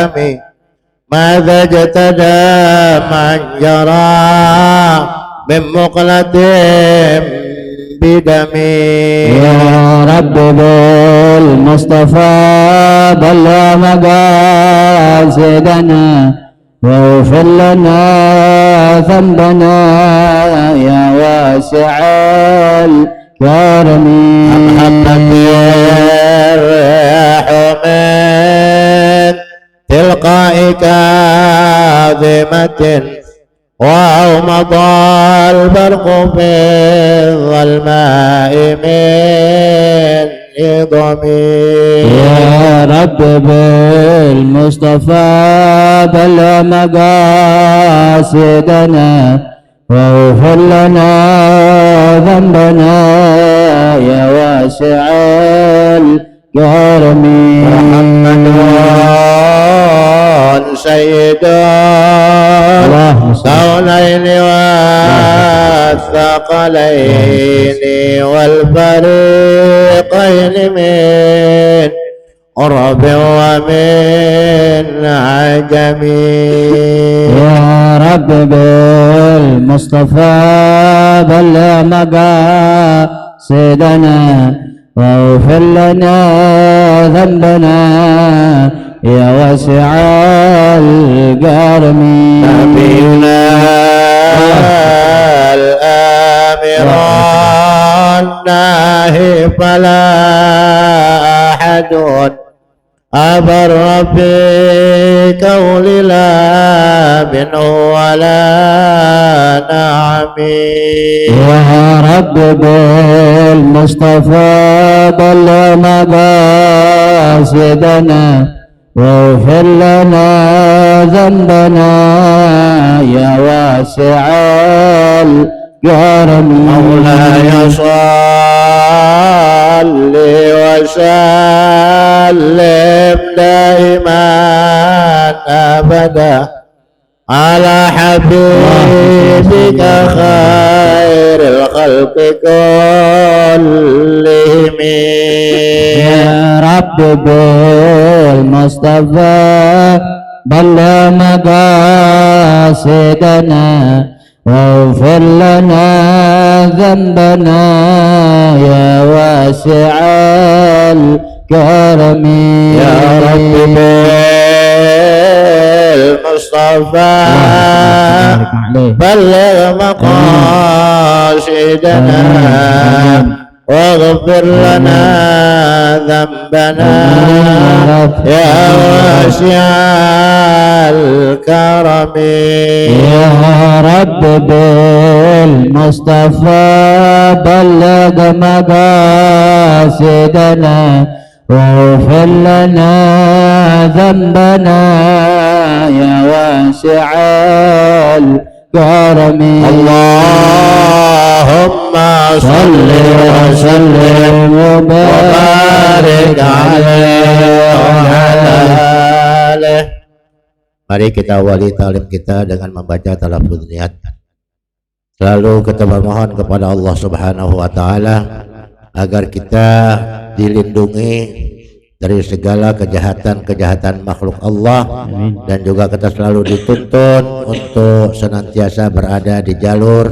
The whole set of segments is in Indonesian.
الألم ماذا اجتدى من جرى من مقلة بدمي يا رب بالمصطفى بلغ مقاصدنا واغفر لنا ذنبنا يا واسع الكرم أمحبت الرياح من تلقاء كاظمة وأومض البرق في الظلماء من نظمي يا رب بالمصطفى بلغ مقاصدنا واغفر لنا ذنبنا يا واسع الكرم محمد سيد الكونين والثقلين والفريقين من قرب ومن عجم يا رب بالمصطفى بلغ مقاصدنا واغفر لنا ذنبنا يا واسع الكرم نبينا الآمر الناهي فلا أحد أبر في كون لا منه ولا نعم يا رب بالمصطفى بلغ مقاصدنا واغفر لنا ذنبنا يا واسع الكرم مولاي صل وسلم دائما أبدا على حبيبك خير الخلق كلهم يا رب بالمصطفى بلغ مقاصدنا واغفر لنا ذنبنا يا واسع الكرم يا رب بالمصطفى بلغ مقاصدنا واغفر لنا ذنبنا يا واسع الكرم يا رب بالمصطفى بلغ مقاصدنا واغفر لنا ذنبنا يا واسع الكرم اللهم صل وسلم وبارك عليه وعلى آله. Mari kita awali ta'lim kita dengan membaca talafuz niat. Selalu kita bermohon kepada Allah Subhanahu wa taala agar kita dilindungi dari segala kejahatan-kejahatan makhluk Allah. Amin. Dan juga kita selalu dituntun untuk senantiasa berada di jalur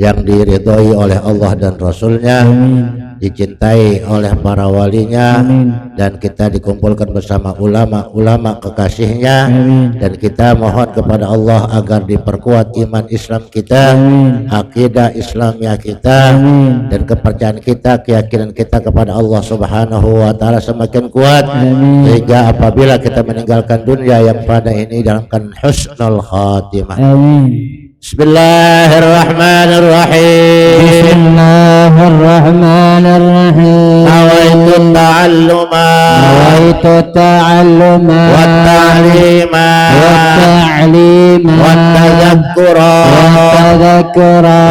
yang diridhoi oleh Allah dan Rasulnya. Amin. Dicintai oleh para walinya. Amin. Dan kita dikumpulkan bersama ulama-ulama kekasihnya. Amin. Dan kita mohon kepada Allah agar diperkuat iman Islam kita. Amin. Akidah Islamnya kita. Amin. Dan kepercayaan kita, keyakinan kita kepada Allah Subhanahu wa taala semakin kuat. Amin. Sehingga apabila kita meninggalkan dunia yang pada ini dalam keadaan husnul khatimah. Amin. Bismillahirrahmanirrahim. Bismillahirrahmanirrahim. Nawaitu ta'alluma wat-ta'lima wat-tadhakkura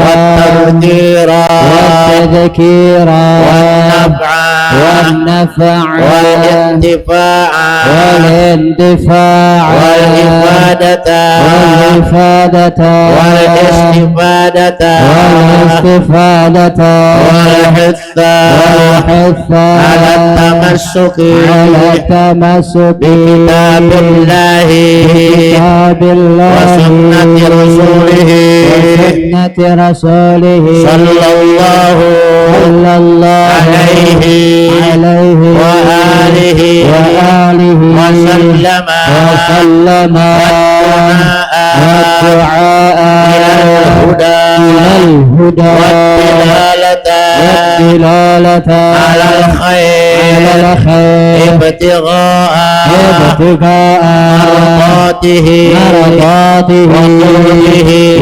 wat-tadhkira wan-naf'a wal-intifa'a wal-ifadata والاستفادة والاستفادة والحث والحث على التمسك على التمسك بكتاب الله بكتاب الله وسنة رسوله وسنة رسوله صلى الله عليه وآله وسلم والدعاء إلى الهدى والدلالة على الخير ابتغاء مرضاته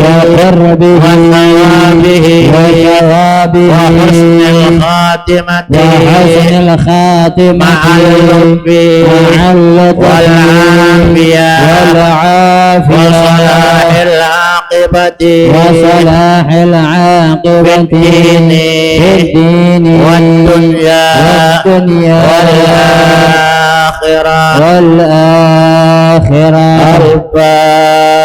وقربه وثوابه وحسن الخاتمة مع اللطف والعافية وصلاح العاقبة في الدين والدنيا والآخرة.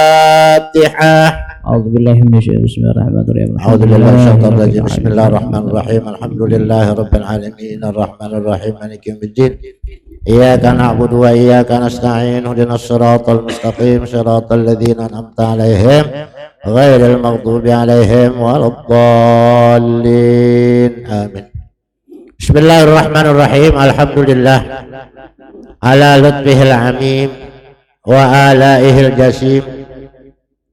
الفاتحة. أعوذ بالله من الشيطان بسم الله الرحمن الرحيم. أعوذ بالله من الشيطان الرجيم بسم الله الرحمن الرحيم الحمد لله رب العالمين الرحمن الرحيم مالك يوم الدين إياك نعبد وإياك نستعين اهدنا الصراط المستقيم صراط الذين أنعمت عليهم غير المغضوب عليهم ولا الضالين آمين. بسم الله الرحمن الرحيم الحمد لله على لطفه العميم وآلائه الجسيم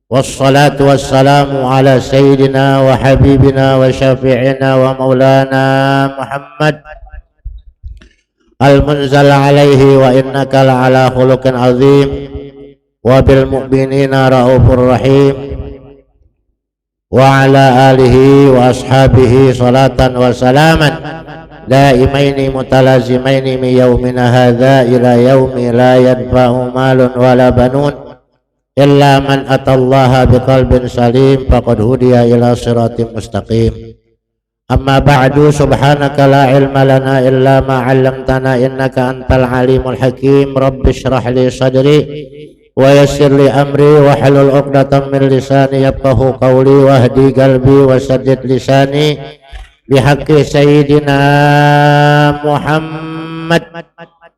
والصلاة والسلام على سيدنا وحبيبنا وشفيعنا ومولانا محمد المنزل عليه وإنك لعلى خلق عظيم وبالمؤمنين رؤوف رحيم وعلى آله وأصحابه صلاة وسلاما دائمين متلازمين من يومنا هذا إلى يوم لا ينفع مال ولا بنون إلا من أتى الله بقلب سليم فقد هدي إلى صراط مستقيم. أما بعد سبحانك لا علم لنا إلا ما علمتنا إنك أنت العليم الحكيم. رب اشرح لي صدري ويسر لي أمري واحلل عقدة من لساني يفقهوا قولي واهدي قلبي وسدد لساني بحق سيدنا محمد.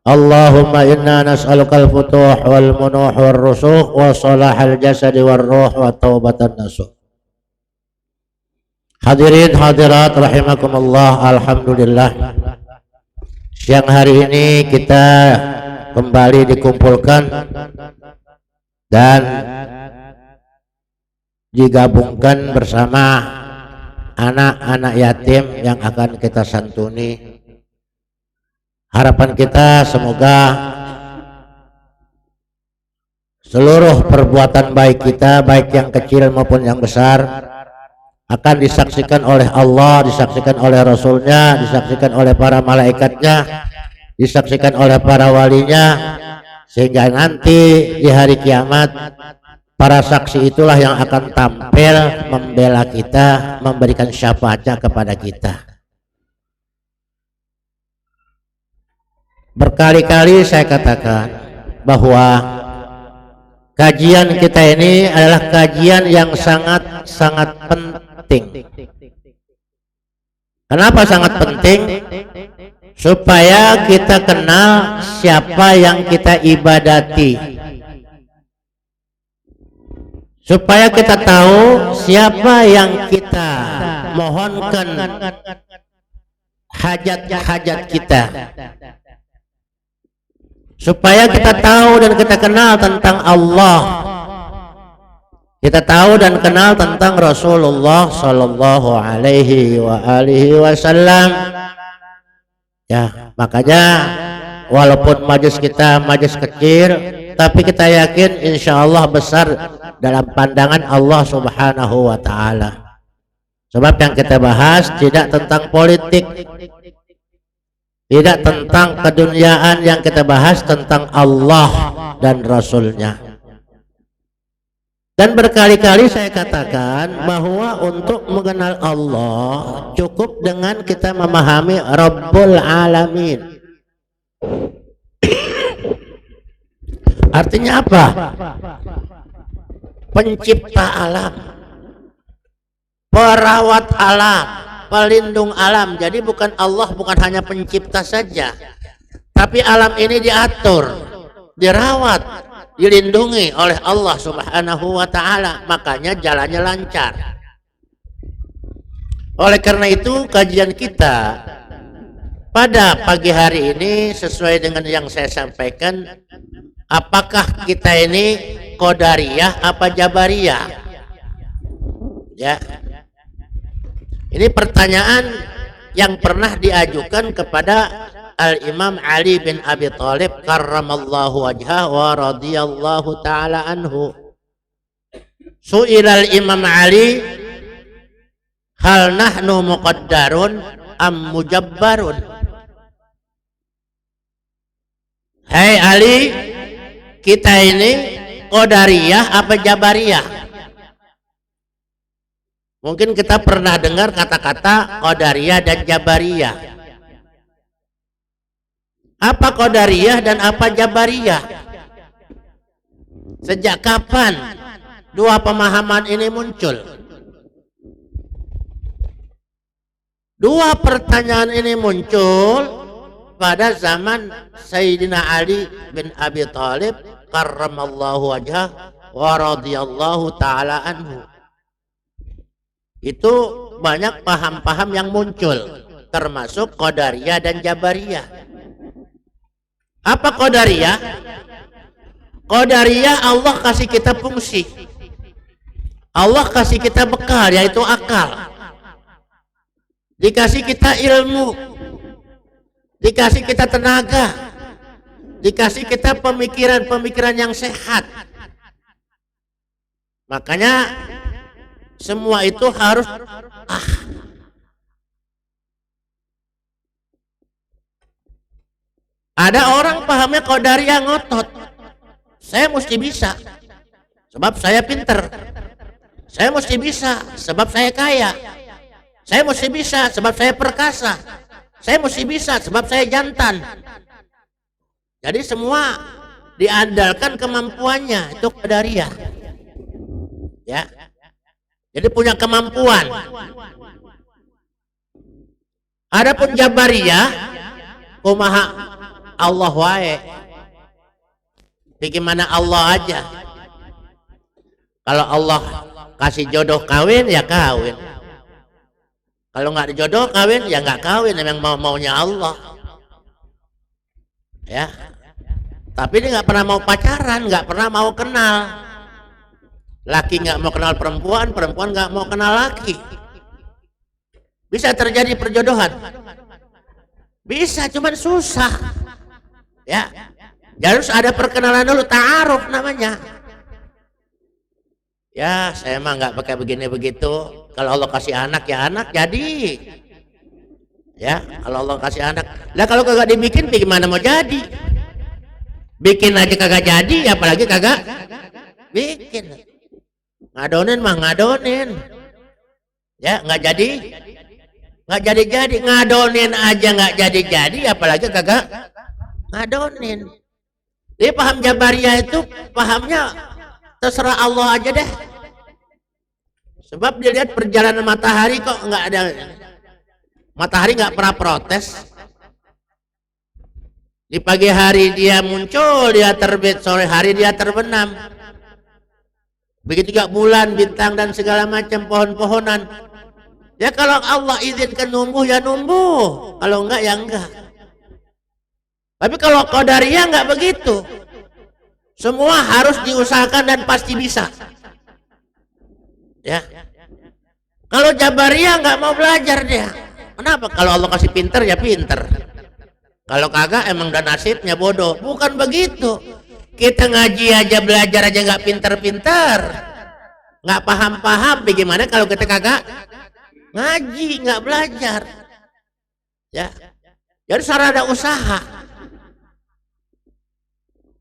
اللهم إنا نسألك الفتوح والمنوح والرسوخ وصلاح الجسد والروح وتوبة النصوح. Hadirin hadirat rahimakumullah, alhamdulillah siang hari ini kita kembali dikumpulkan dan digabungkan bersama anak-anak yatim yang akan kita santuni. Harapan kita semoga seluruh perbuatan baik kita, baik yang kecil maupun yang besar, akan disaksikan oleh Allah, disaksikan oleh Rasulnya, disaksikan oleh para malaikatnya, disaksikan oleh para walinya, sehingga nanti di hari kiamat para saksi itulah yang akan tampil membela kita, memberikan syafaatnya kepada kita. Berkali-kali saya katakan bahwa kajian kita ini adalah kajian yang sangat penting. Kenapa sangat penting? Supaya kita kenal siapa yang kita ibadati, supaya kita tahu siapa yang kita mohonkan hajat-hajat kita, supaya kita tahu dan kita kenal tentang Allah, kita tahu dan kenal tentang Rasulullah Sallallahu Alaihi Wasallam. Ya, makanya walaupun majelis kita majelis kecil, tapi kita yakin insya Allah besar dalam pandangan Allah Subhanahu Wa Taala. Sebab yang kita bahas tidak tentang politik, tidak tentang keduniaan, yang kita bahas tentang Allah dan Rasulnya. Dan berkali-kali saya katakan bahwa untuk mengenal Allah cukup dengan kita memahami Rabbul Alamin. Artinya apa? Pencipta alam. perawat alam, pelindung alam. Jadi bukan Allah, bukan hanya pencipta saja, tapi alam ini diatur, dirawat, dilindungi oleh Allah Subhanahu wa ta'ala, makanya jalannya lancar. Oleh karena itu kajian kita pada pagi hari ini sesuai dengan yang saya sampaikan, apakah kita ini Qadariyah apa Jabariyah? Ya. Ini pertanyaan yang pernah diajukan kepada Al-Imam Ali bin Abi Thalib karramallahu wajhah wa radhiyallahu ta'ala anhu. Su'ilal Imam Ali, hal nahnu muqaddarun am mujabbarun? Hai Ali, kita ini Qadariyah apa Jabariyah? Mungkin kita pernah dengar kata-kata Qadariyah dan Jabariyah. Apa Qadariyah dan apa Jabariyah? Sejak kapan dua pemahaman ini muncul? Dua pertanyaan ini muncul pada zaman Sayyidina Ali bin Abi Thalib karramallahu wajhah wa radhiyallahu ta'ala anhu. Itu banyak paham-paham yang muncul, termasuk Qadariyah dan Jabariyah. Apa Qadariyah? Qadariyah Allah kasih kita fungsi, Allah kasih kita bekal, yaitu akal, dikasih kita ilmu, dikasih kita tenaga, dikasih kita pemikiran-pemikiran yang sehat. Makanya semua itu harus Ada orang pahamnya Qadariyah ngotot, saya mesti bisa sebab saya pinter, saya mesti bisa sebab saya kaya, saya mesti bisa sebab saya perkasa, saya mesti bisa sebab saya jantan. Jadi semua diandalkan kemampuannya, itu Qadariyah. Ya. Jadi punya kemampuan. Adapun Jabariyah, kumaha Allah wae. Bagaimana Allah aja. Kalau Allah kasih jodoh kawin ya kawin. Kalau nggak dijodoh kawin ya nggak kawin, memang maunya Allah. Ya. Tapi dia nggak pernah mau pacaran, nggak pernah mau kenal. Laki nggak mau kenal perempuan, perempuan nggak mau kenal laki. Bisa terjadi perjodohan? Bisa, cuman susah. Ya, harus ada perkenalan dulu, ta'aruf namanya. Ya, saya mah nggak pakai begini begitu. Kalau Allah kasih anak ya anak jadi. Ya, kalau Allah kasih anak. Lah kalau kagak dibikin, gimana mau jadi? Bikin aja kagak jadi, apalagi kagak bikin. Ngadonin mah ngadonin, ya nggak jadi ngadonin aja nggak jadi apalagi kagak ngadonin. Jadi paham Jabariyah itu pahamnya terserah Allah aja deh, sebab dia lihat perjalanan matahari kok nggak ada, matahari nggak pernah protes. Di pagi hari dia muncul, dia terbit, sore hari dia terbenam. Begitu juga bulan, bintang dan segala macam pohon-pohonan. Ya kalau Allah izinkan numbuh ya numbuh, kalau enggak ya enggak. Tapi kalau Qadariyah enggak begitu. Semua harus diusahakan dan pasti bisa. Ya. Kalau Jabariyah enggak mau belajar dia. Kenapa? Kalau Allah kasih pinter ya pinter. Kalau kagak emang udah nasibnya bodoh. Bukan begitu. Kita ngaji aja, belajar aja nggak pinter-pinter, nggak paham-paham, bagaimana kalau kita kagak ngaji, nggak belajar? Ya, jadi harus ada usaha.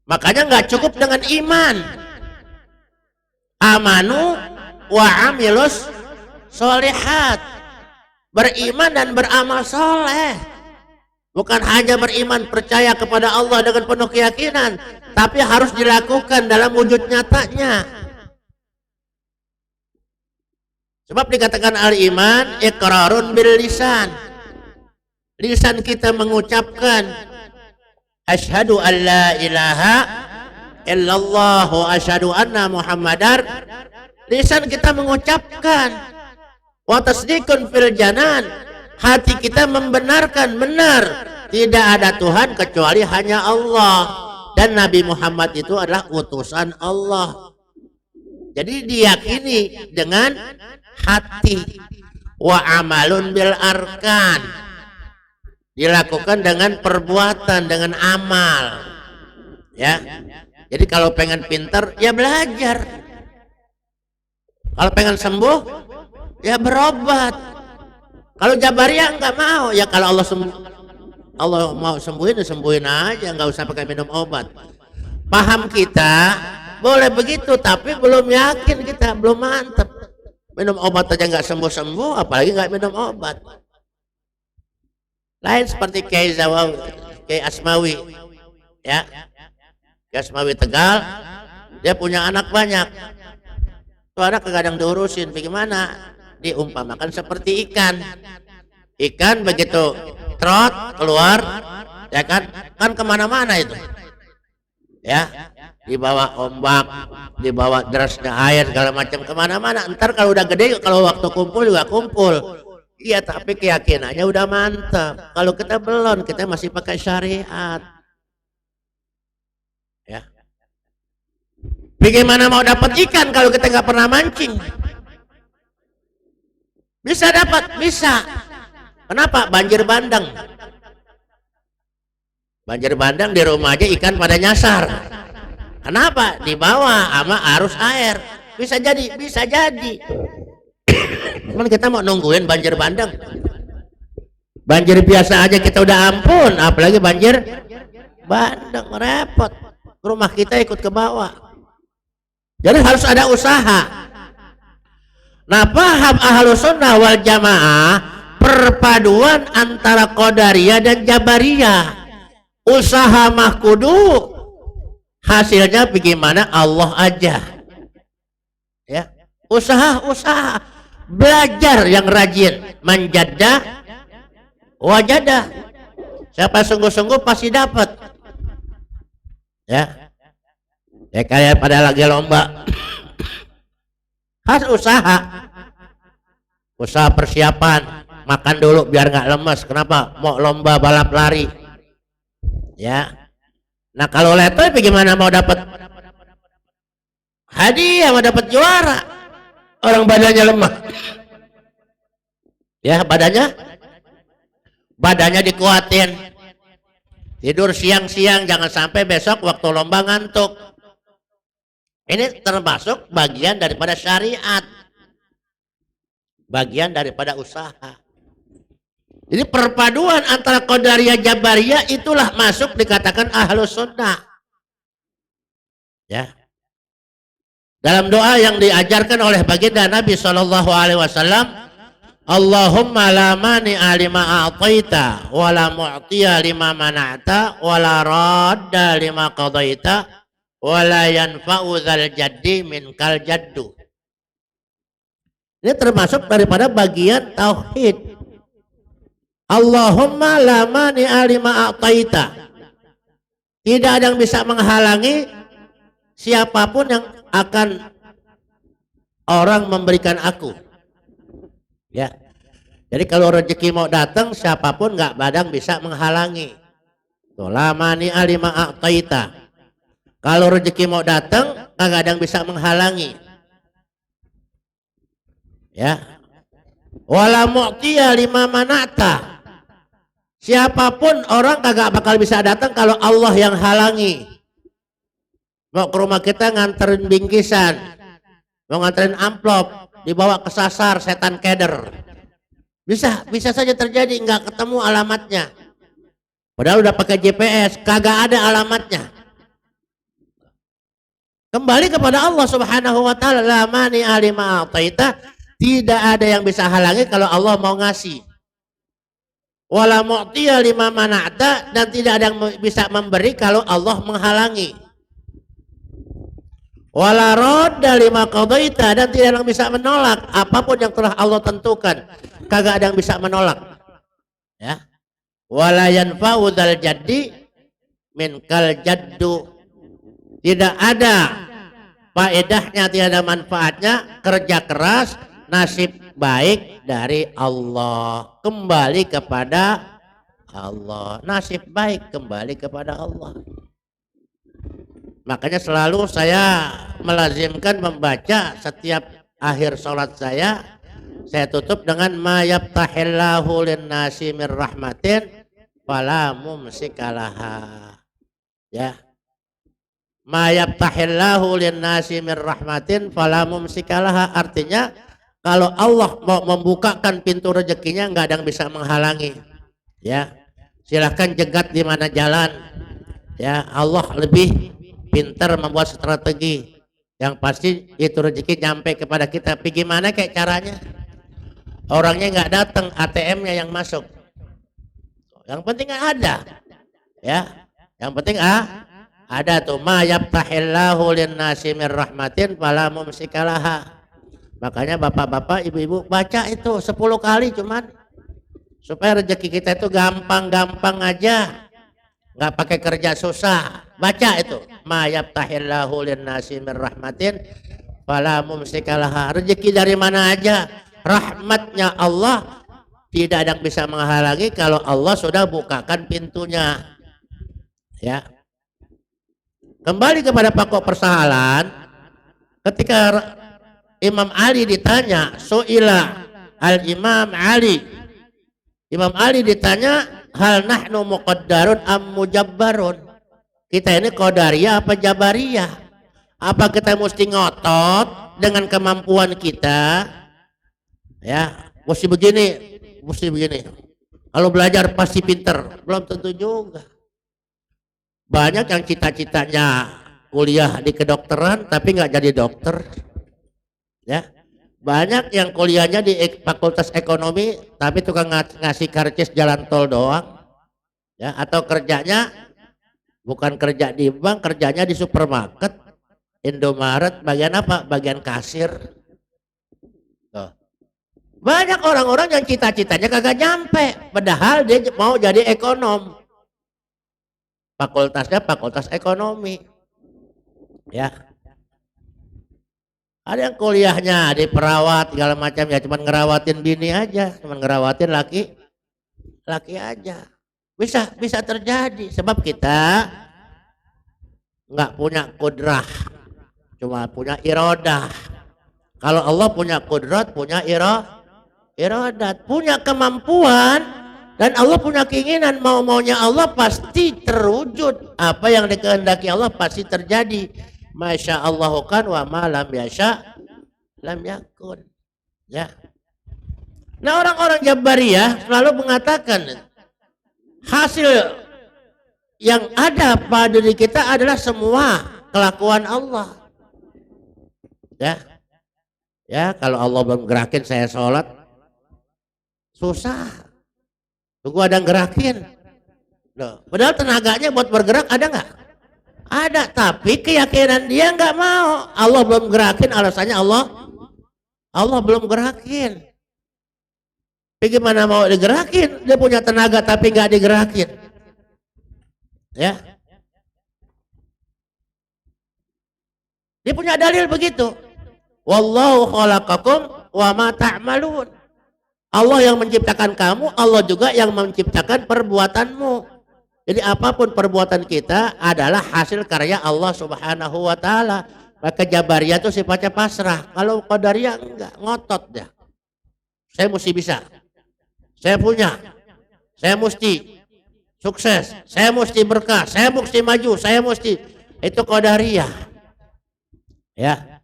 Makanya nggak cukup dengan iman. Amanu wa amilus sholihat, beriman dan beramal soleh. Bukan hanya beriman, percaya kepada Allah dengan penuh keyakinan, tapi harus dilakukan dalam wujud nyatanya. Sebab dikatakan al-iman iqrarun bil lisan. Lisan kita mengucapkan asyhadu an la ilaha illallah wa asyhadu anna muhammadar. Lisan kita mengucapkan. Wa tasdiqun fil janan. Hati kita membenarkan benar tidak ada Tuhan kecuali hanya Allah, dan Nabi Muhammad itu adalah utusan Allah. Jadi diyakini dengan hati. Wa amalun bil arkan, dilakukan dengan perbuatan, dengan amal. Ya. Jadi kalau pengen pintar ya belajar. Kalau pengen sembuh ya berobat. Kalau Jabariyah nggak mau, ya kalau Allah mau sembuhin ya sembuhin aja, nggak usah pakai minum obat. Paham kita boleh begitu, tapi belum yakin kita, belum mantap. Minum obat aja nggak sembuh-sembuh, apalagi nggak minum obat. Lain seperti Kiai Asmawi, ya, Kiai Asmawi Tegal, dia punya anak banyak. Tuh anak kadang diurusin, bagaimana? Diumpamakan seperti ikan. Ikan begitu trot keluar, ya kan kemana-mana itu, ya, dibawa ombak, dibawa derasnya air segala macam kemana-mana. Ntar kalau udah gede, kalau waktu kumpul juga kumpul. Iya, tapi keyakinannya udah mantap. Kalau kita belum, kita masih pakai syariat. Ya. Bagaimana mau dapat ikan kalau kita nggak pernah mancing? Bisa dapat, bisa. Kenapa? Banjir bandang. Banjir bandang di rumah aja ikan pada nyasar. Kenapa? Di bawah sama arus air. Bisa jadi, bisa jadi. Cuman kita mau nungguin banjir bandang. Banjir biasa aja kita udah ampun, apalagi banjir bandang, repot. Rumah kita ikut ke bawah. Jadi harus ada usaha. Nah, paham Ahlus Sunnah wal Jamaah perpaduan antara Qadariyah dan Jabariyah. Usaha mah kudu, hasilnya bagaimana Allah aja. Ya, usaha belajar yang rajin, manjadah wajadah. Siapa sungguh-sungguh pasti dapat. Ya. Ya kayak pada lagi lomba. Harus usaha persiapan, makan dulu biar nggak lemes. Kenapa? Mau lomba balap lari. Ya. Nah, kalau letoy bagaimana mau dapat hadiah, mau dapat juara? Orang badannya lemah. Ya, badannya dikuatin. Tidur siang-siang, jangan sampai besok waktu lomba ngantuk. Ini termasuk bagian daripada syariat, bagian daripada usaha. Jadi perpaduan antara Qadariyah Jabariyah itulah masuk dikatakan Ahlus Sunnah. Ya. Dalam doa yang diajarkan oleh baginda Nabi SAW, Allahumma la mani'a lima a'taita wa la mu'tiya lima mana'ta wa la radda lima qadaita wa la yanfa'u dzal jaddi minkal jaddu. Ini termasuk daripada bagian tauhid. Allahumma la mani'a lima a'taita. Tidak ada yang bisa menghalangi siapapun yang akan orang memberikan aku. Ya. Jadi kalau rezeki mau datang, siapapun nggak badang bisa menghalangi. Tuh, la mani'a lima a'taita. Kalau rezeki mau datang, kagak ada yang bisa menghalangi. Ya. Wala mu'tiya lima mana'ta. Siapapun orang kagak bakal bisa datang kalau Allah yang halangi. Mau ke rumah kita nganterin bingkisan, mau nganterin amplop, dibawa kesasar setan keder. Bisa saja terjadi, nggak ketemu alamatnya. Padahal udah pakai GPS, kagak ada alamatnya. Kembali kepada Allah Subhanahu wa taala, la mani'a lima a'taita, tidak ada yang bisa halangi kalau Allah mau ngasih. Wala mu'tiya lima mana'ta, dan tidak ada yang bisa memberi kalau Allah menghalangi. Wala radda lima qadaita, dan tidak ada yang bisa menolak apapun yang telah Allah tentukan. Kagak ada yang bisa menolak. Ya. Wala yanfa'u dzal jaddi minkal jaddu. Tidak ada faedahnya, tidak ada manfaatnya kerja keras, nasib baik dari Allah. Kembali kepada Allah. Nasib baik kembali kepada Allah. Makanya selalu saya melazimkan membaca setiap akhir sholat saya tutup dengan ma yaftahillahu linnasi mir rahmatin fala mumsikalaha. Ya. Ma yaftahillahu linnasi mir rahmatin fala mumsikalaha, artinya kalau Allah mau membukakan pintu rezekinya nggak ada yang bisa menghalangi. Ya. Silahkan jegat di mana jalan. Ya, Allah lebih pintar membuat strategi. Yang pasti itu rezeki nyampe kepada kita. Tapi gimana kayak caranya? Orangnya nggak datang, ATM-nya yang masuk. Yang penting ada, ya. Yang penting ada tuh ma yaftahillahu linnasi mir rahmatin fala mumsikalaha. Makanya bapak-bapak, ibu-ibu baca itu 10 kali cuman supaya rezeki kita itu gampang-gampang aja. Nggak pakai kerja susah. Baca itu ma yaftahillahu linnasi mir rahmatin fala mumsikalaha. Rezeki dari mana aja, rahmatnya Allah tidak ada yang bisa menghalangi kalau Allah sudah bukakan pintunya. Ya. Kembali kepada pokok persoalan, ketika Imam Ali ditanya, su'ila al-Imam Ali. Imam Ali ditanya, hal nahnu muqaddarun am mujabbarun? Kita ini qadariyah apa jabariyah? Apa kita mesti ngotot dengan kemampuan kita? Ya, mesti begini. Kalau belajar pasti pinter, belum tentu juga. Banyak yang cita-citanya kuliah di kedokteran tapi nggak jadi dokter. Ya, banyak yang kuliahnya di fakultas ekonomi tapi tukang ngasih karcis jalan tol doang. Ya, atau kerjanya bukan kerja di bank, kerjanya di supermarket, Indomaret, bagian apa? Bagian kasir. Tuh. Banyak orang-orang yang cita-citanya kagak nyampe, padahal dia mau jadi ekonom. Fakultasnya fakultas ekonomi. Ya. Ada yang kuliahnya di perawat segala macam, ya cuman ngerawatin bini aja, cuman ngerawatin laki aja. Bisa terjadi sebab kita nggak punya kudrah, cuma punya iradah. Kalau Allah punya kudrat, punya iradat, punya kemampuan, dan Allah punya keinginan, maunya Allah pasti terwujud. Apa yang dikehendaki Allah pasti terjadi. Masya Allah kan wa ma lam yasha lam yakun. Ya. Nah, orang-orang Jabariyah selalu mengatakan hasil yang ada pada diri kita adalah semua kelakuan Allah. Ya, kalau Allah belum gerakin saya sholat, susah. Tunggu ada yang gerakin. Loh, padahal tenaganya buat bergerak ada nggak? Ada, tapi keyakinan dia nggak mau. Allah belum gerakin, alasannya Allah belum gerakin. Bagaimana mau digerakin? Dia punya tenaga tapi nggak digerakin. Ya. Dia punya dalil begitu. Wallahu khalaqakum wa ma ta'malun. Allah yang menciptakan kamu, Allah juga yang menciptakan perbuatanmu. Jadi apapun perbuatan kita adalah hasil karya Allah Subhanahu wa taala. Maka Jabariyah itu sifatnya pasrah. Kalau Qadariyah enggak, ngotot dah. Saya mesti bisa. Saya punya, saya mesti sukses, saya mesti berkah, saya mesti maju, saya mesti, itu Qadariyah. Ya.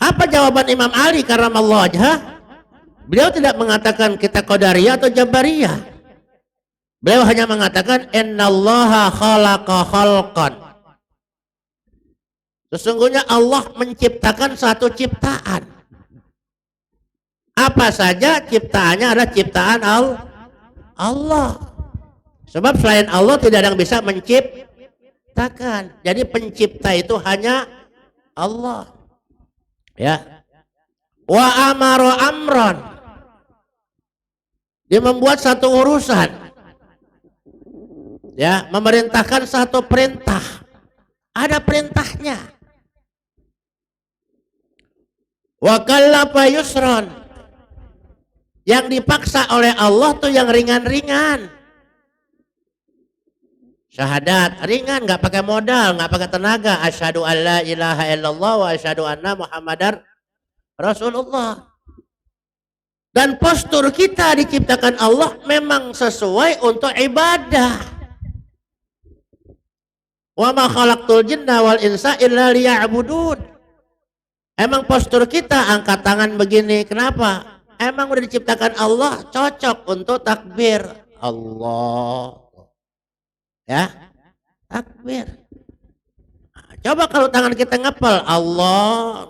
Apa jawaban Imam Ali karramallahu wajhah? Beliau tidak mengatakan kita Qadariyah atau Jabariyah. Beliau hanya mengatakan innallaha khalaqa khalqan. Sesungguhnya Allah menciptakan satu ciptaan. Apa saja ciptaannya adalah ciptaan Allah. Sebab selain Allah tidak ada yang bisa menciptakan. Jadi pencipta itu hanya Allah. Ya. Wa amaro amron. Dia membuat satu urusan. Ya, memerintahkan satu perintah. Ada perintahnya. Wa kallafa yusron. Yang dipaksa oleh Allah tuh yang ringan-ringan. Syahadat ringan, nggak pakai modal, nggak pakai tenaga. Asyhadu alla ilaha illallah wa asyhadu anna Muhammadar Rasulullah. Dan postur kita diciptakan Allah memang sesuai untuk ibadah. Wa ma khalaqtul jinna wal insa illa liya'budun. Emang postur kita angkat tangan begini, kenapa? Emang udah diciptakan Allah cocok untuk takbir. Allah. Ya, takbir. Nah, coba kalau tangan kita ngepel, Allah,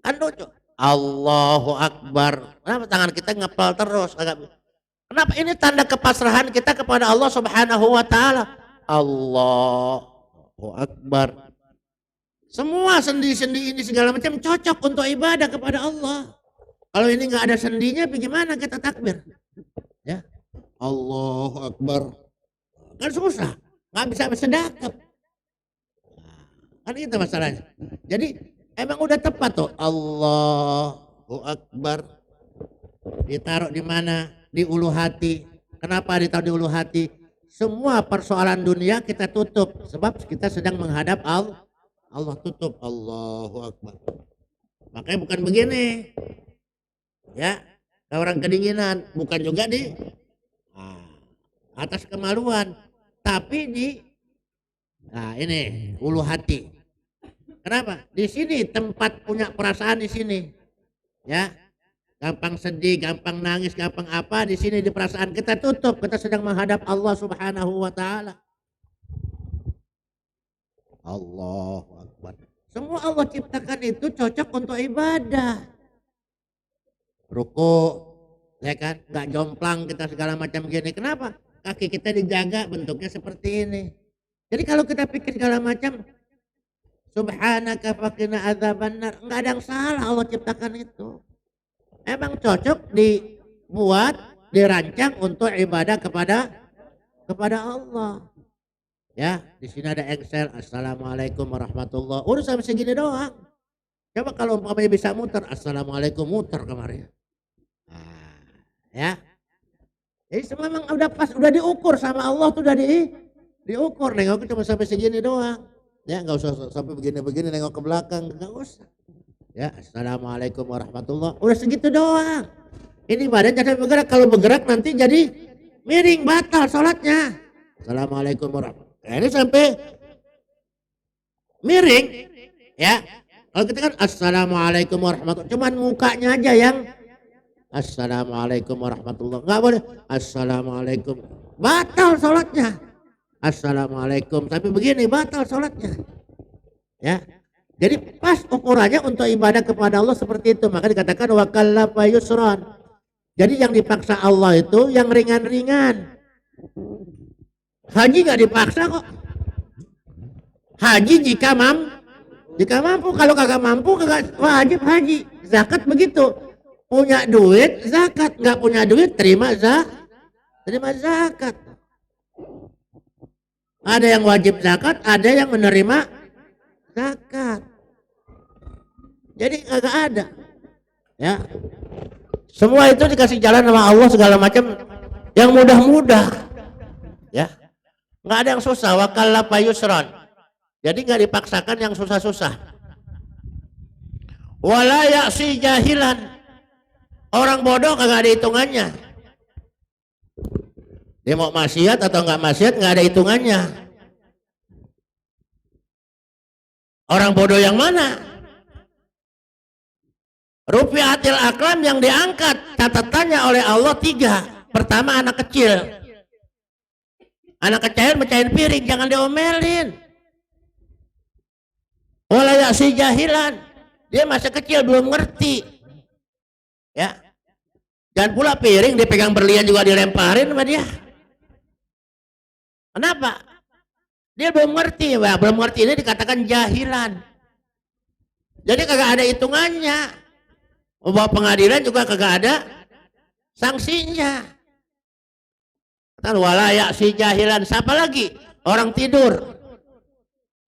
kan lucu. Allahu Akbar. Kenapa tangan kita ngepel terus? Kenapa? Ini tanda kepasrahan kita kepada Allah Subhanahu wa Ta'ala. Allahu Akbar. Semua sendi-sendi ini segala macam cocok untuk ibadah kepada Allah. Kalau ini nggak ada sendinya, bagaimana kita takbir? Ya, Allahu Akbar. Kan susah, nggak bisa bersedekap. Kan itu masalahnya. Jadi emang udah tepat tuh Allahu Akbar. Ditaruh di mana? Di ulu hati. Kenapa ditaruh di ulu hati? Semua persoalan dunia kita tutup sebab kita sedang menghadap Allah. Allah tutup. Allahu Akbar. Makanya bukan begini. Ya, orang kedinginan, bukan juga di atas kemaluan. Tapi ini ulu hati. Kenapa? Di sini tempat punya perasaan di sini. Ya. Gampang sedih, gampang nangis, gampang apa, di sini di perasaan kita tutup. Kita sedang menghadap Allah Subhanahu wa Ta'ala. Allahu Akbar. Semua Allah ciptakan itu cocok untuk ibadah. Ruku, ya kan? Enggak jomplang kita segala macam gini. Kenapa? Kaki kita dijaga bentuknya seperti ini. Jadi kalau kita pikir segala macam, subhanaka faqina adzabannar, enggak ada yang salah Allah ciptakan itu. Emang cocok dibuat, dirancang untuk ibadah kepada Allah. Ya, di sini ada Excel. Assalamualaikum warahmatullahi. Udah sampai segini doang. Coba kalau umpamanya bisa muter, assalamualaikum, muter kemarin. Nah, ya. Jadi semua memang udah pas, udah diukur sama Allah tuh, udah diukur. Nengok cuma sampai segini doang. Ya, nggak usah sampai begini-begini nengok ke belakang, nggak usah. Ya, assalamualaikum warahmatullahi. Udah segitu doang. Ini badan jangan bergerak. Kalau bergerak nanti jadi miring, batal sholatnya. Assalamualaikum warahmatullahi. Ini sampai miring, ya. Kalau kita kan assalamualaikum warahmatullahi. Cuman mukanya aja yang assalamualaikum warahmatullahi. Nggak boleh assalamualaikum. Batal sholatnya. Assalamualaikum. Tapi begini batal sholatnya. Ya. Jadi pas ukurannya untuk ibadah kepada Allah seperti itu. Maka dikatakan wa kallafa yusron. Jadi yang dipaksa Allah itu yang ringan-ringan. Haji nggak dipaksa kok. Haji jika mampu. Kalau kagak mampu kagak wajib haji. Zakat begitu. Punya duit zakat, nggak punya duit terima zakat. Ada yang wajib zakat, ada yang menerima zakat. Jadi kagak ada. Ya. Semua itu dikasih jalan sama Allah segala macam yang mudah-mudah. Ya. Nggak ada yang susah. Wa kallafa yusron. Jadi nggak dipaksakan yang susah-susah. Wala ya'si jahilan. Orang bodoh kagak ada hitungannya. Dia mau maksiat atau nggak maksiat nggak ada hitungannya. Orang bodoh yang mana? Rufi'atil aqlam yang diangkat catatannya oleh Allah 3. Pertama anak kecil. Anak kecil mecahin piring, jangan diomelin. Wala ya'si jahilan. Dia masih kecil belum ngerti. Ya. Dan pula piring dipegang berlian juga dilemparin sama dia. Kenapa? Dia belum ngerti, wah, belum ngerti ini dikatakan jahilan. Jadi kagak ada hitungannya. Bawa pengadilan juga kagak ada sanksinya. Kan walayak si jahilan, siapa lagi? Orang tidur.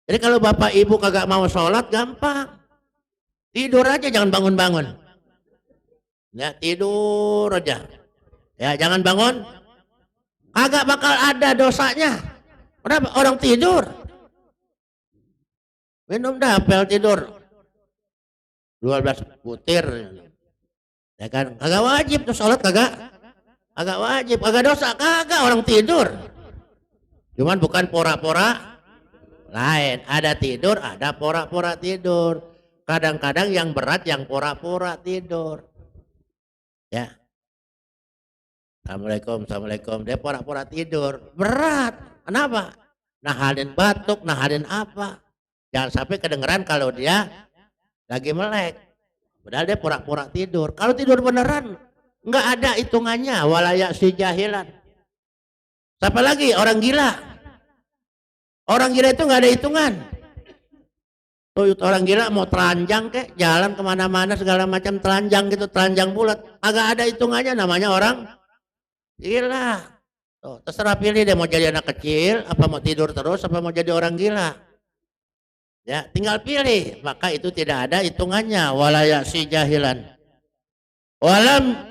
Jadi kalau bapak ibu kagak mau sholat gampang. Tidur aja, jangan bangun-bangun. Ya, tidur aja. Ya, jangan bangun. Kagak bakal ada dosanya. Kenapa? Orang tidur. Minum dapel tidur. 12 butir. Ya kan? Kagak wajib tuh sholat, kagak wajib, kagak dosa, kagak, orang tidur. Cuman bukan pora-pora lain. Ada tidur, ada pora-pora tidur. Kadang-kadang yang berat yang pora-pora tidur. Ya. Assalamualaikum. Dia pura-pura tidur. Berat. Kenapa? Nahanin batuk, nahanin apa. Jangan sampai kedengeran kalau dia lagi melek. Padahal dia pura-pura tidur. Kalau tidur beneran, nggak ada hitungannya. Walayak si jahilan. Siapa lagi? Orang gila. Orang gila itu nggak ada hitungan. Orang gila mau telanjang kek, jalan kemana-mana segala macam telanjang gitu, telanjang bulat. Agak ada hitungannya, namanya orang gila. Tuh, terserah pilih dia mau jadi anak kecil, apa mau tidur terus, apa mau jadi orang gila. Ya, tinggal pilih. Maka itu tidak ada hitungannya. Walayak si jahilan. Walam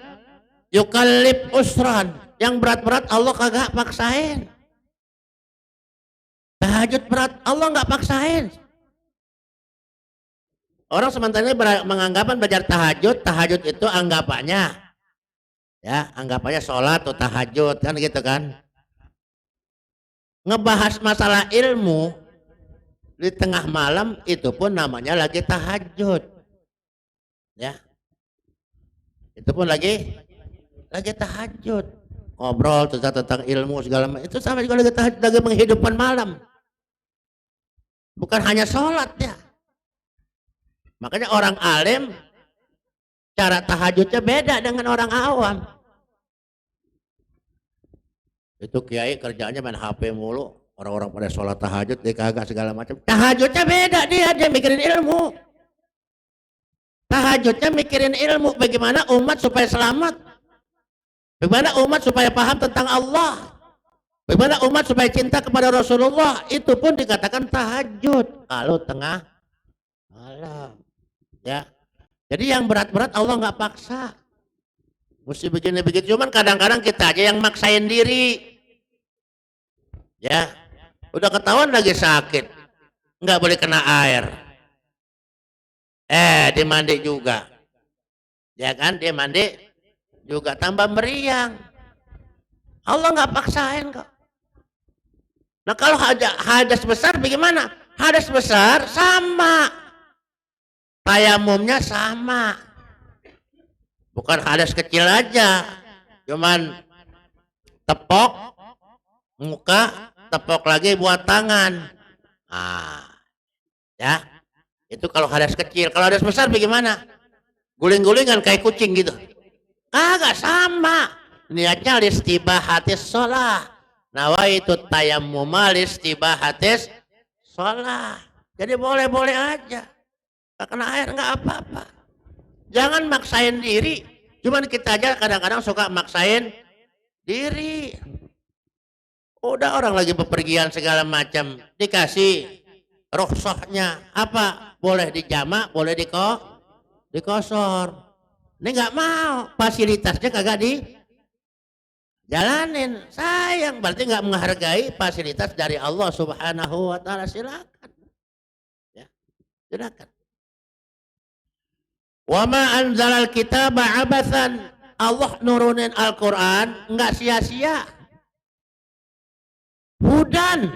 yukallib usran. Yang berat-berat Allah kagak paksain. Tahajud berat, Allah nggak paksain. Orang sementara ini menganggapan belajar tahajud itu anggapannya, ya anggapannya sholat atau tahajud kan gitu kan. Ngebahas masalah ilmu di tengah malam itu pun namanya lagi tahajud, ya. Itu pun lagi tahajud, ngobrol tentang ilmu segala macam. Itu sama juga lagi tahajud, lagi menghidupkan malam. Bukan hanya sholat ya. Makanya orang alim cara tahajudnya beda dengan orang awam. Itu kiai kerjanya main HP mulu, orang-orang pada sholat tahajud dia kagak segala macam. Tahajudnya beda, dia mikirin ilmu. Tahajudnya mikirin ilmu, bagaimana umat supaya selamat, bagaimana umat supaya paham tentang Allah, bagaimana umat supaya cinta kepada Rasulullah. Itu pun dikatakan tahajud kalau tengah malam. Ya, jadi yang berat-berat Allah nggak paksa, mesti begini begitu. Cuman kadang-kadang kita aja yang maksain diri. Ya, udah ketahuan lagi sakit, nggak boleh kena air. Dia mandi juga, ya kan? Dia mandi juga tambah meriang. Allah nggak paksain kok. Nah kalau hadas besar bagaimana? Hadas besar sama. Tayamumnya sama, bukan hadas kecil aja, cuman tepok muka, tepok lagi buat tangan. Ya, itu kalau hadas kecil. Kalau hadas besar bagaimana? Guling-gulingan kayak kucing gitu. Kagak sama. Niatnya listibahatis sholah. Nawaitu tayammuma listibahatis sholah. Jadi boleh-boleh aja. Gak kena air nggak apa-apa. Jangan maksain diri. Cuman kita aja kadang-kadang suka maksain diri. Udah orang lagi bepergian segala macam, dikasih rukhsahnya apa? Boleh dijamak, boleh dikosor. Ini nggak mau, fasilitasnya kagak dijalanin. Sayang, berarti nggak menghargai fasilitas dari Allah Subhanahu wa Ta'ala. Silakan, ya, silakan. Wa ma anzalal kitaba abatsan. Allah nurunin Al-Quran nggak sia-sia. Hudan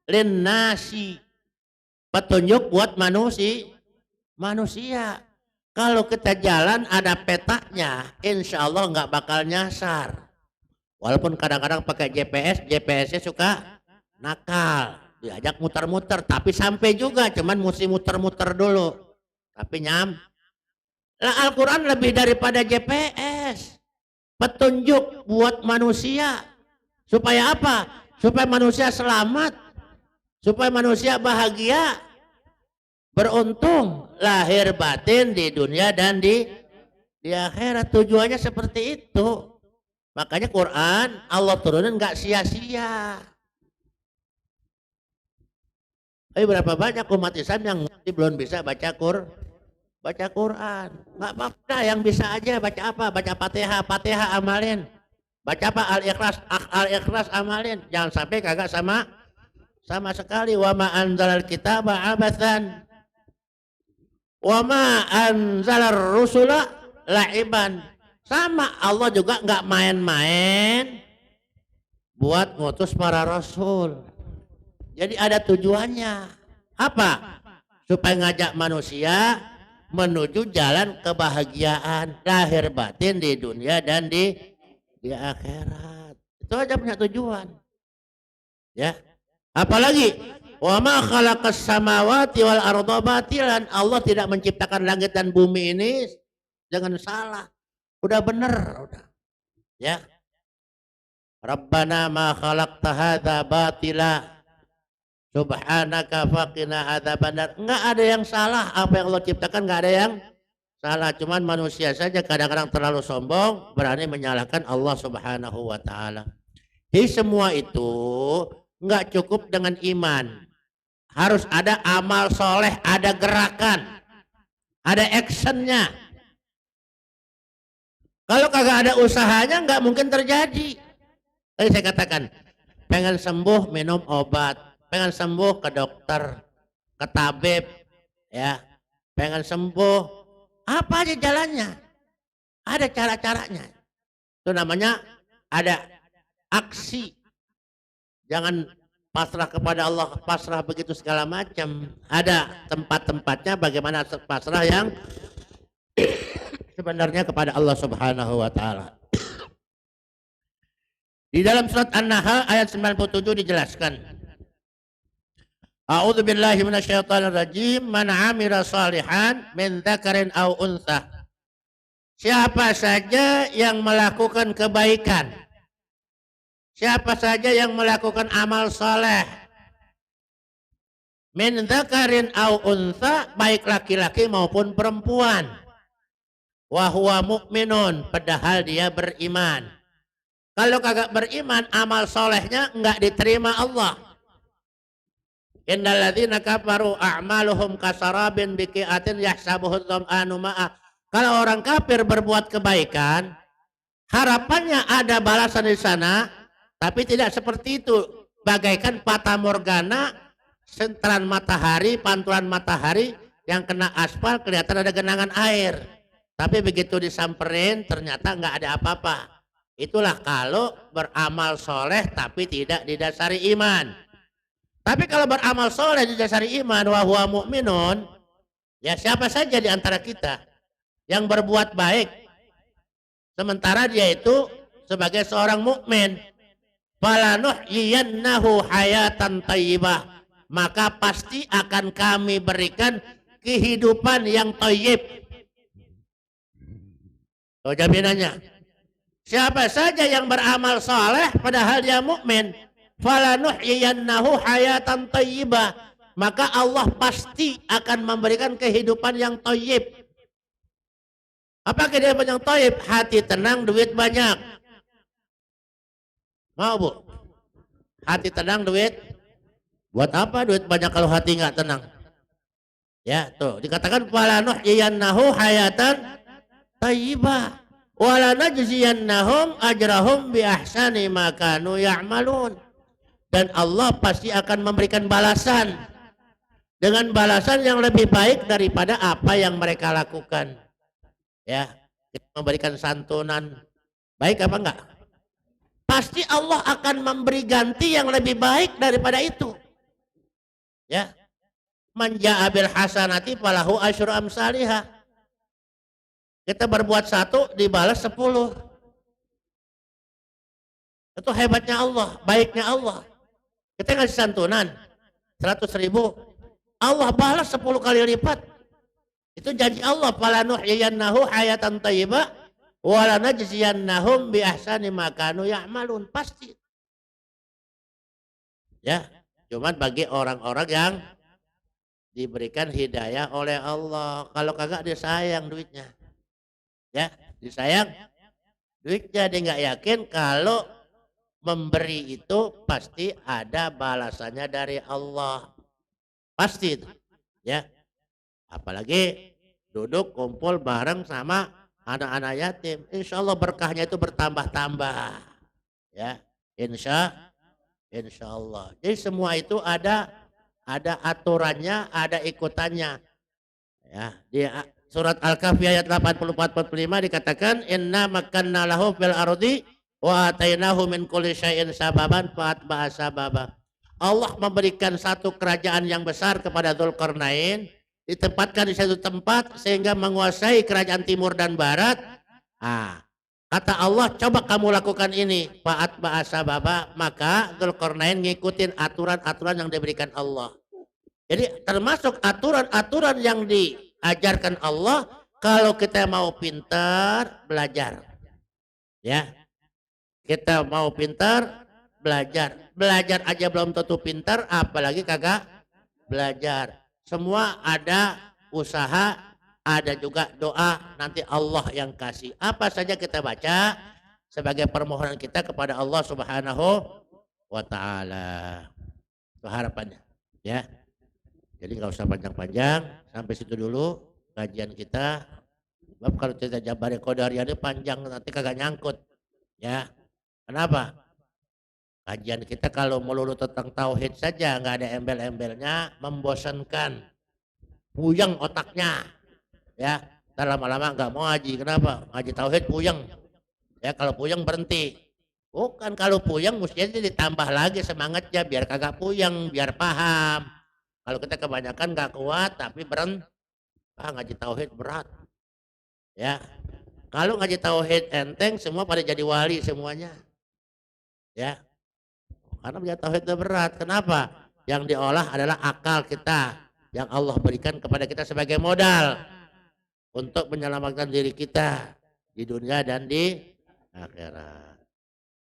linnasi, petunjuk buat manusia. Kalau kita jalan ada petanya, insya Allah nggak bakal nyasar. Walaupun kadang-kadang pakai GPS-nya suka nakal, diajak muter-muter, tapi sampai juga, cuman mesti muter-muter dulu. Tapi Lah Al-Quran lebih daripada GPS. Petunjuk buat manusia. Supaya apa? Supaya manusia selamat. Supaya manusia bahagia, beruntung, lahir batin di dunia dan di akhirat. Tujuannya seperti itu. Makanya Quran Allah turunin nggak sia-sia. Tapi berapa banyak umat Islam yang belum bisa baca Quran. Nggak apa-apa, yang bisa aja baca apa? Baca Fatihah amalin. Baca apa? Al-Ikhlas amalin. Jangan sampai kagak sama sekali. Wa ma anzalal kitaba abatsan. Wa ma anzalar rusula la'iban. Sama, Allah juga nggak main-main buat ngutus para rasul. Jadi ada tujuannya. Apa? Supaya ngajak manusia menuju jalan kebahagiaan lahir batin di dunia dan di akhirat. Itu aja punya tujuan. Ya. Apalagi wa ma khalaqas samawati wal arda batilan. Allah tidak menciptakan langit dan bumi ini dengan salah. Udah bener, udah. Ya. Rabbana ma khalaqta hadza batila. Subhanaka faqina adzabannar. Enggak ada yang salah, apa yang Allah ciptakan enggak ada yang salah, cuman manusia saja kadang-kadang terlalu sombong, berani menyalahkan Allah Subhanahu wa taala. Jadi semua itu enggak cukup dengan iman. Harus ada amal soleh, ada gerakan, ada actionnya. Kalau kagak ada usahanya enggak mungkin terjadi. Tadi saya katakan, pengen sembuh minum obat. Pengen sembuh ke dokter, ke tabib, ya. Pengen sembuh, apa aja jalannya? Ada cara-caranya. Itu namanya ada aksi. Jangan pasrah kepada Allah, pasrah begitu segala macam. Ada tempat-tempatnya bagaimana pasrah yang sebenarnya kepada Allah Subhanahu wa taala. Di dalam surat An-Nahl ayat 97 dijelaskan. A'udzu billahi minasyaitonir rajim. Man 'amila shalihan min dzakarin aw untha. Siapa saja yang melakukan kebaikan. Siapa saja yang melakukan amal saleh. Min dzakarin aw untha, baik laki-laki maupun perempuan. Wa huwa mu'minun, padahal dia beriman. Kalau kagak beriman, amal solehnya enggak diterima Allah. Innal ladzina kafaru a'maluhum kasarabin biqi'atin yahsabuhu dzam'anu ma'a. Kalau orang kafir berbuat kebaikan, harapannya ada balasan di sana, tapi tidak seperti itu. Bagaikan fata morgana, sentaran matahari, pantulan matahari yang kena aspal kelihatan ada genangan air. Tapi begitu disamperin ternyata nggak ada apa-apa. Itulah kalau beramal soleh tapi tidak didasari iman. Tapi kalau beramal soleh didasari iman, wa huwa mu'minun, ya siapa saja di antara kita yang berbuat baik, sementara dia itu sebagai seorang mukmin, falanuhyiyannahu hayatan thayyibah, maka pasti akan kami berikan kehidupan yang thayyib. Oh, jaminannya. Siapa saja yang beramal soleh padahal dia mukmin, falanuhyiyannahu hayatan thayyibah, maka Allah pasti akan memberikan kehidupan yang thayyib. Apa kehidupan yang thayyib? Hati tenang, duit banyak. Mau Bu? Hati tenang, duit. Buat apa duit banyak kalau hati nggak tenang? Ya, tuh dikatakan falanuhyiyannahu hayatan thayyibah wa lanajziyannahum ajrahum bi ahsani ma kanu ya'malun. Dan Allah pasti akan memberikan balasan dengan balasan yang lebih baik daripada apa yang mereka lakukan. Ya, kita memberikan santunan, baik apa enggak? Pasti Allah akan memberi ganti yang lebih baik daripada itu. Ya, man jaa bil hasanati falahu asyru amsalihah. Kita berbuat 1 dibalas 10. Itu hebatnya Allah, baiknya Allah. Kita ngasih santunan 100.000, Allah balas 10 kali lipat. Itu janji Allah, falanuhyiyannahu hayatan thayyibah wa lanajziyannahum bi ahsani ma kanu ya'malun. Pasti. Ya. Cuman bagi orang-orang yang diberikan hidayah oleh Allah. Kalau kagak disayang duitnya. Ya, disayang duitnya, dia nggak yakin kalau memberi itu pasti ada balasannya dari Allah. Pasti itu. Ya. Apalagi duduk kumpul bareng sama anak-anak yatim. Insya Allah berkahnya itu bertambah-tambah. Ya. Insya Allah. Jadi semua itu ada aturannya, ada ikutannya. Ya, di surat Al-Kahfi ayat 84-45 dikatakan inna makanna lahu fil ardi wa atainahu min kulli syai'in sababan fa'atba'a sababa. Allah memberikan satu kerajaan yang besar kepada Dzulqarnain, ditempatkan di satu tempat sehingga menguasai kerajaan timur dan barat. Kata Allah, coba kamu lakukan ini, fa'atba'a sababa, maka Dzulqarnain ngikutin aturan-aturan yang diberikan Allah. Jadi termasuk aturan-aturan yang diajarkan Allah, kalau kita mau pintar, belajar. Ya. Kita mau pintar, belajar. Belajar aja belum tentu pintar, apalagi kagak belajar. Semua ada usaha, ada juga doa, nanti Allah yang kasih. Apa saja kita baca sebagai permohonan kita kepada Allah Subhanahu wa taala. Itu harapannya, ya. Jadi nggak usah panjang-panjang, sampai situ dulu kajian kita. Sebab kalau kita Jabari Qadariyah panjang nanti kagak nyangkut. Ya. Kenapa? Kajian kita kalau melulu tentang tauhid saja, nggak ada embel-embelnya, membosankan. Puyeng otaknya. Ya, ntar lama-lama nggak mau ngaji. Kenapa? Ngaji tauhid puyeng. Ya, kalau puyeng berhenti. Bukan, kalau puyeng mestinya ditambah lagi semangatnya biar kagak puyeng, biar paham. Kalau kita kebanyakan nggak kuat tapi ngaji tauhid berat. Ya. Kalau ngaji tauhid enteng semua pada jadi wali semuanya. Ya. Karena ngaji tauhid itu berat. Kenapa? Yang diolah adalah akal kita yang Allah berikan kepada kita sebagai modal untuk menyelamatkan diri kita di dunia dan di akhirat.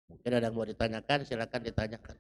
Mungkin ada yang mau ditanyakan, silakan ditanyakan.